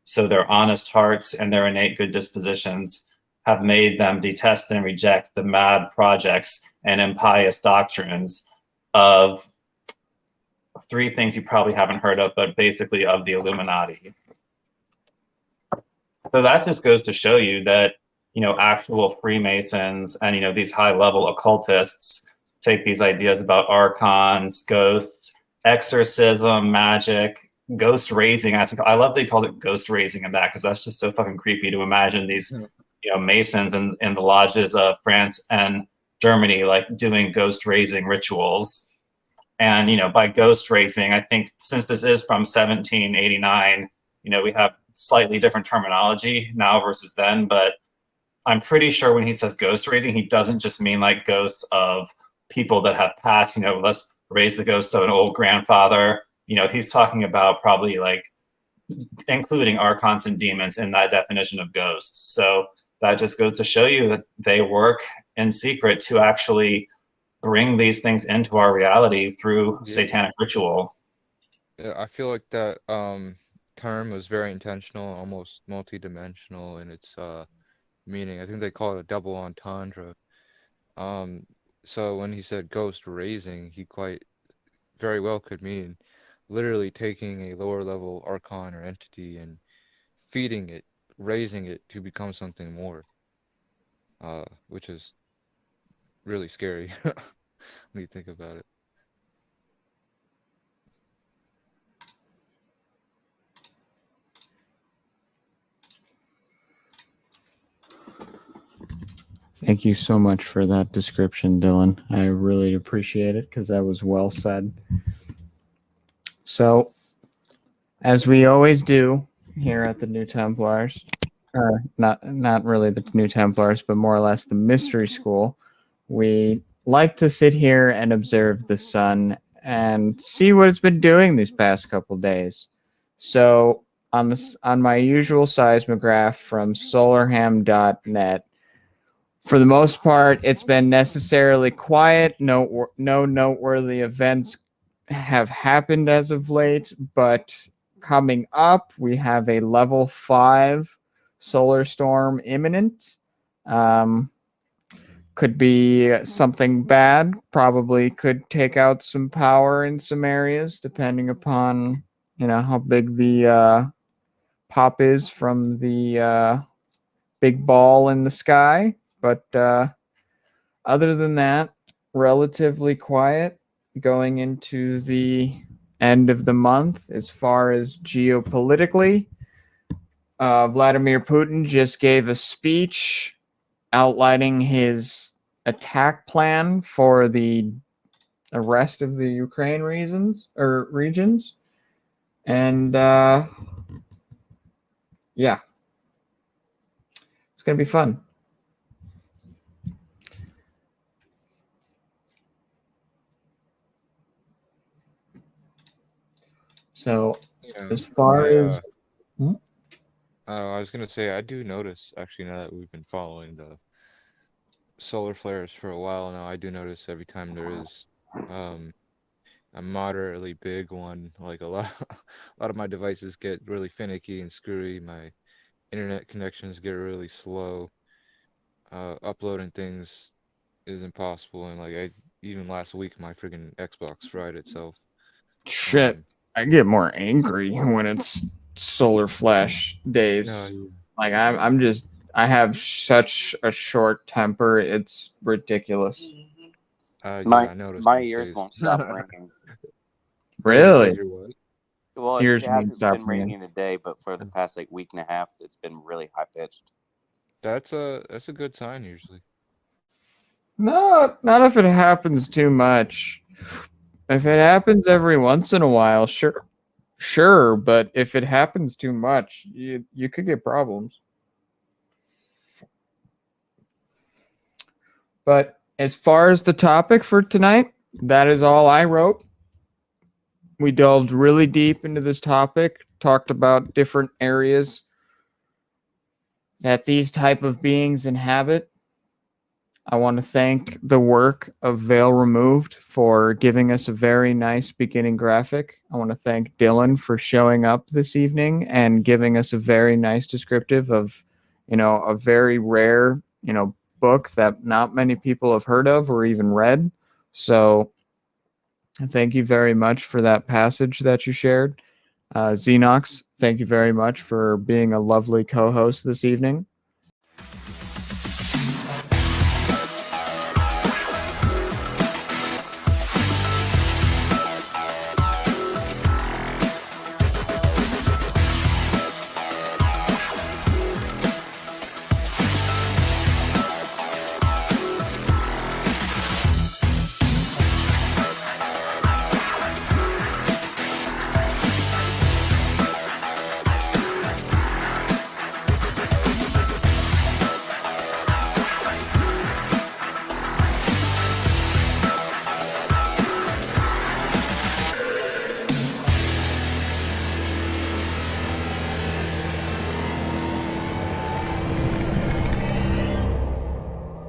So their honest hearts and their innate good dispositions have made them detest and reject the mad projects and impious doctrines of 3 things you probably haven't heard of, but basically of the Illuminati. So that just goes to show you that, you know, actual Freemasons and, you know, these high-level occultists take these ideas about archons, ghosts, exorcism, magic, ghost raising. I love that he calls it ghost raising in that, because that's just so fucking creepy to imagine these, you know, Masons in the lodges of France and Germany, like doing ghost raising rituals. And, you know, by ghost raising, I think since this is from 1789, you know, we have slightly different terminology now versus then, but I'm pretty sure when he says ghost raising, he doesn't just mean like ghosts of people that have passed. Let's raise the ghost of an old grandfather. He's talking about probably like including archons and demons in that definition of ghosts. So that just goes to show you that they work in secret to actually bring these things into our reality through satanic ritual. Yeah, I feel like that term was very intentional, almost multi-dimensional in its meaning. I think they call it a double entendre. So when he said ghost raising, he quite very well could mean literally taking a lower level archon or entity and feeding it, raising it to become something more, which is really scary when you think about it. Thank you so much for that description, Dylan. I really appreciate it because that was well said. So, as we always do here at the New Templars, or not really the New Templars, but more or less the Mystery School, we like to sit here and observe the sun and see what it's been doing these past couple days. So, on my usual seismograph from solarham.net, for the most part, it's been necessarily quiet. No noteworthy events have happened as of late, but coming up, we have a level 5 solar storm imminent. Could be something bad. Probably could take out some power in some areas, depending upon how big the pop is from the big ball in the sky. But other than that, relatively quiet going into the end of the month. As far as geopolitically, Vladimir Putin just gave a speech outlining his attack plan for the rest of the Ukraine regions. And yeah, it's going to be fun. So, as far as... I was going to say, I do notice, actually, now that we've been following the solar flares for a while now, I do notice every time there is a moderately big one, like a lot of my devices get really finicky and screwy. My internet connections get really slow. Uploading things is impossible, and even last week my freaking Xbox fried itself. Shit, I get more angry when it's solar flash days. Like I have such a short temper, it's ridiculous. My ears won't stop ringing. Really? Well, it hasn't been raining today, but for the past week and a half, it's been really high pitched. That's a good sign usually. No, not if it happens too much. If it happens every once in a while, sure, but if it happens too much, you could get problems. But as far as the topic for tonight, that is all I wrote. We delved really deep into this topic, talked about different areas that these type of beings inhabit. I want to thank the work of Veil Removed for giving us a very nice beginning graphic. I want to thank Dylan for showing up this evening and giving us a very nice descriptive of, a very rare, book that not many people have heard of or even read. So thank you very much for that passage that you shared. Xenox, thank you very much for being a lovely co-host this evening.